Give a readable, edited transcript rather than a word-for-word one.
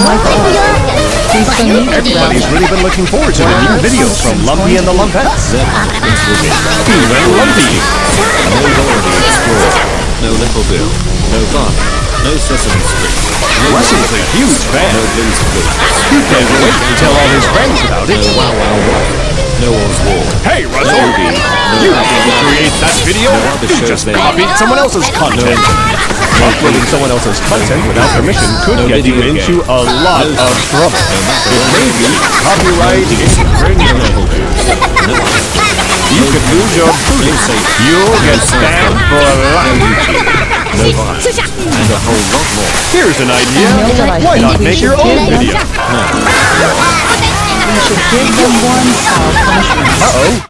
Please still need to Everybody's really been looking forward to the new video from Lumpy and the Lumpettes. Steve and Lumpy. No Dorothy Explorer. No Little Bill. No Barney. No Sesame Street. No Russell's a huge fan. No Blue's Clues. He can't wait to tell all his friends about it. No Wow Wow Wow. No Oswald. Hey, Russell! You didn't create that video. You just copied someone else's content. Uploading someone else's content without permission could get you into a lot of trouble. It may be copyright infringement. You could lose your booty. You'll get banned for life. No Vine. And a whole lot more. Here's an idea. Why not make your own video? We should give them one punishment. Uh-oh.